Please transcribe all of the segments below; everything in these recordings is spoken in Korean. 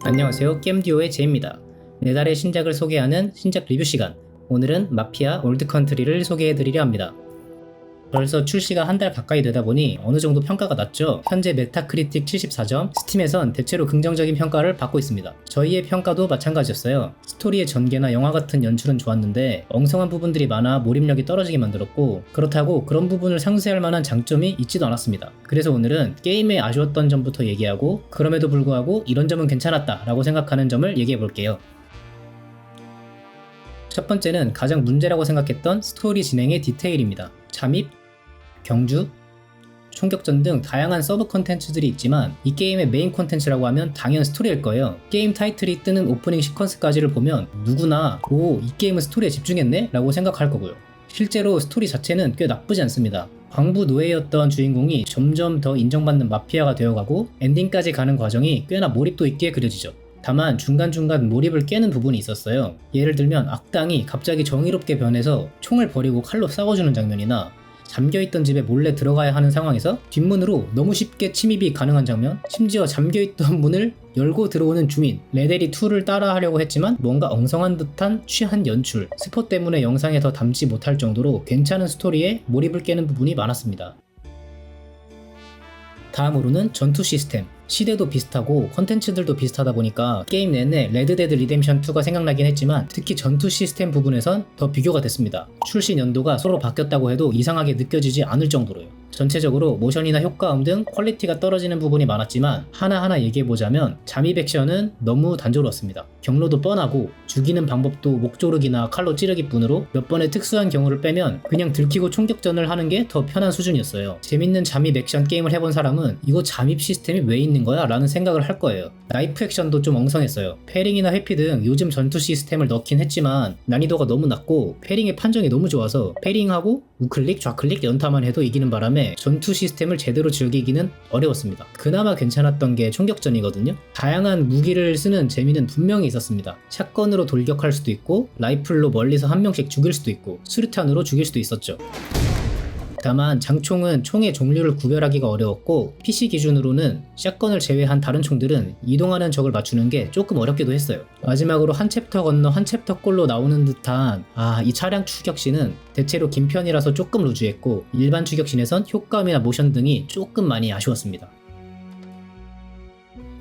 안녕하세요, 게임듀오의 제입니다. 4달의 신작을 소개하는 신작 리뷰 시간. 오늘은 마피아 올드컨트리를 소개해드리려 합니다. 벌써 출시가 한 달 가까이 되다 보니 어느 정도 평가가 낮죠. 현재 메타크리틱 74점, 스팀에선 대체로 긍정적인 평가를 받고 있습니다. 저희의 평가도 마찬가지였어요. 스토리의 전개나 영화 같은 연출은 좋았는데 엉성한 부분들이 많아 몰입력이 떨어지게 만들었고, 그렇다고 그런 부분을 상쇄할 만한 장점이 있지도 않았습니다. 그래서 오늘은 게임에 아쉬웠던 점부터 얘기하고, 그럼에도 불구하고 이런 점은 괜찮았다 라고 생각하는 점을 얘기해 볼게요. 첫 번째는 가장 문제라고 생각했던 스토리 진행의 디테일입니다. 잠입, 경주, 총격전 등 다양한 서브 콘텐츠들이 있지만 이 게임의 메인 콘텐츠라고 하면 당연 스토리일 거예요. 게임 타이틀이 뜨는 오프닝 시퀀스까지를 보면 누구나 이 게임은 스토리에 집중했네? 라고 생각할 거고요. 실제로 스토리 자체는 꽤 나쁘지 않습니다. 광부 노예였던 주인공이 점점 더 인정받는 마피아가 되어가고 엔딩까지 가는 과정이 꽤나 몰입도 있게 그려지죠. 다만 중간중간 몰입을 깨는 부분이 있었어요. 예를 들면 악당이 갑자기 정의롭게 변해서 총을 버리고 칼로 싸워주는 장면이나 잠겨있던 집에 몰래 들어가야 하는 상황에서 뒷문으로 너무 쉽게 침입이 가능한 장면, 심지어 잠겨있던 문을 열고 들어오는 주민, 레데리2를 따라하려고 했지만 뭔가 엉성한 듯한 취한 연출, 스포 때문에 영상에 더 담지 못할 정도로 괜찮은 스토리에 몰입을 깨는 부분이 많았습니다. 다음으로는 전투 시스템. 시대도 비슷하고 컨텐츠들도 비슷하다 보니까 게임 내내 레드데드 리뎀션 2가 생각나긴 했지만 특히 전투 시스템 부분에선 더 비교가 됐습니다. 출시 연도가 서로 바뀌었다고 해도 이상하게 느껴지지 않을 정도로요. 전체적으로 모션이나 효과음 등 퀄리티가 떨어지는 부분이 많았지만 하나하나 얘기해보자면 잠입 액션은 너무 단조로웠습니다. 경로도 뻔하고 죽이는 방법도 목조르기나 칼로 찌르기 뿐으로 몇 번의 특수한 경우를 빼면 그냥 들키고 총격전을 하는 게 더 편한 수준이었어요. 재밌는 잠입 액션 게임을 해본 사람은 이거 잠입 시스템이 왜 있는 거야? 라는 생각을 할 거예요. 나이프 액션도 좀 엉성했어요. 패링이나 회피 등 요즘 전투 시스템을 넣긴 했지만 난이도가 너무 낮고 패링의 판정이 너무 좋아서 패링하고 우클릭, 좌클릭 연타만 해도 이기는 바람에 전투 시스템을 제대로 즐기기는 어려웠습니다. 그나마 괜찮았던 게 총격전이거든요. 다양한 무기를 쓰는 재미는 분명히 있었습니다. 샷건으로 돌격할 수도 있고 라이플로 멀리서 한 명씩 죽일 수도 있고 수류탄으로 죽일 수도 있었죠. 다만 장총은 총의 종류를 구별하기가 어려웠고 PC 기준으로는 샷건을 제외한 다른 총들은 이동하는 적을 맞추는 게 조금 어렵기도 했어요. 마지막으로 한 챕터 건너 한 챕터 꼴로 나오는 듯한 이 차량 추격신은 대체로 긴 편이라서 조금 루즈했고 일반 추격신에선 효과음이나 모션 등이 조금 많이 아쉬웠습니다.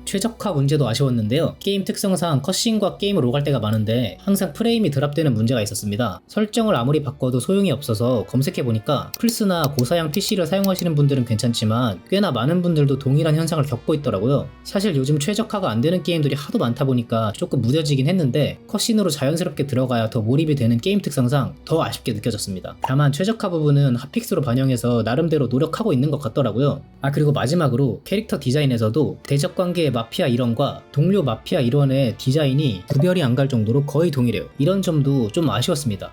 최적화 문제도 아쉬웠는데요. 게임 특성상 컷신과 게임을 오갈 때가 많은데 항상 프레임이 드랍되는 문제가 있었습니다. 설정을 아무리 바꿔도 소용이 없어서 검색해보니까 플스나 고사양 PC를 사용하시는 분들은 괜찮지만 꽤나 많은 분들도 동일한 현상을 겪고 있더라고요. 사실 요즘 최적화가 안 되는 게임들이 하도 많다 보니까 조금 무뎌지긴 했는데 컷신으로 자연스럽게 들어가야 더 몰입이 되는 게임 특성상 더 아쉽게 느껴졌습니다. 다만 최적화 부분은 핫픽스로 반영해서 나름대로 노력하고 있는 것 같더라고요. 그리고 마지막으로 캐릭터 디자인에서도 대적 관계의 마피아 일원과 동료 마피아 일원의 디자인이 구별이 안 갈 정도로 거의 동일해요. 이런 점도 좀 아쉬웠습니다.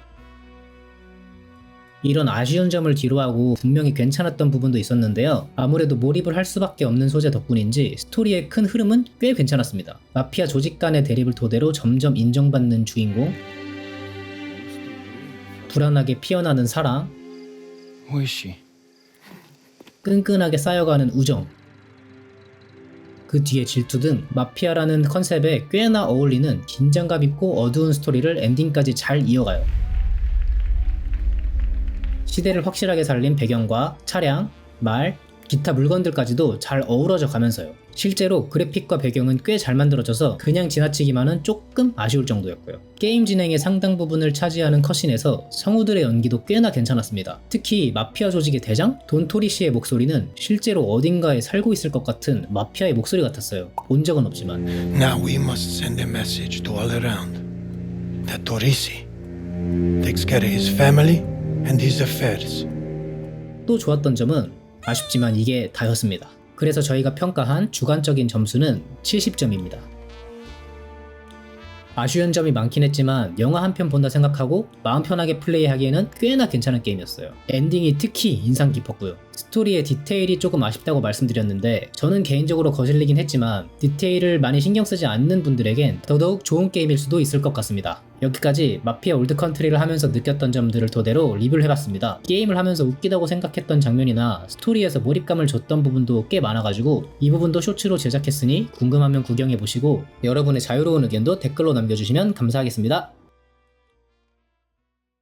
이런 아쉬운 점을 뒤로하고 분명히 괜찮았던 부분도 있었는데요. 아무래도 몰입을 할 수밖에 없는 소재 덕분인지 스토리의 큰 흐름은 꽤 괜찮았습니다. 마피아 조직 간의 대립을 토대로 점점 인정받는 주인공, 불안하게 피어나는 사랑, 끈끈하게 쌓여가는 우정, 그 뒤에 질투 등 마피아라는 컨셉에 꽤나 어울리는 긴장감 있고 어두운 스토리를 엔딩까지 잘 이어가요. 시대를 확실하게 살린 배경과 차량, 말, 기타 물건들까지도 잘 어우러져 가면서요. 실제로 그래픽과 배경은 꽤 잘 만들어져서 그냥 지나치기만은 조금 아쉬울 정도였고요. 게임 진행의 상당 부분을 차지하는 컷신에서 성우들의 연기도 꽤나 괜찮았습니다. 특히 마피아 조직의 대장 돈토리 씨의 목소리는 실제로 어딘가에 살고 있을 것 같은 마피아의 목소리 같았어요. 본 적은 없지만. Now we must send a message to all around that Torisi takes care of his family and his affairs. 또 좋았던 점은 아쉽지만 이게 다였습니다. 그래서 저희가 평가한 주관적인 점수는 70점입니다. 아쉬운 점이 많긴 했지만 영화 한 편 본다 생각하고 마음 편하게 플레이하기에는 꽤나 괜찮은 게임이었어요. 엔딩이 특히 인상 깊었고요. 스토리의 디테일이 조금 아쉽다고 말씀드렸는데 저는 개인적으로 거슬리긴 했지만 디테일을 많이 신경 쓰지 않는 분들에겐 더더욱 좋은 게임일 수도 있을 것 같습니다. 여기까지 마피아 올드컨트리를 하면서 느꼈던 점들을 토대로 리뷰를 해봤습니다. 게임을 하면서 웃기다고 생각했던 장면이나 스토리에서 몰입감을 줬던 부분도 꽤 많아가지고 이 부분도 쇼츠로 제작했으니 궁금하면 구경해보시고 여러분의 자유로운 의견도 댓글로 남겨주시면 감사하겠습니다.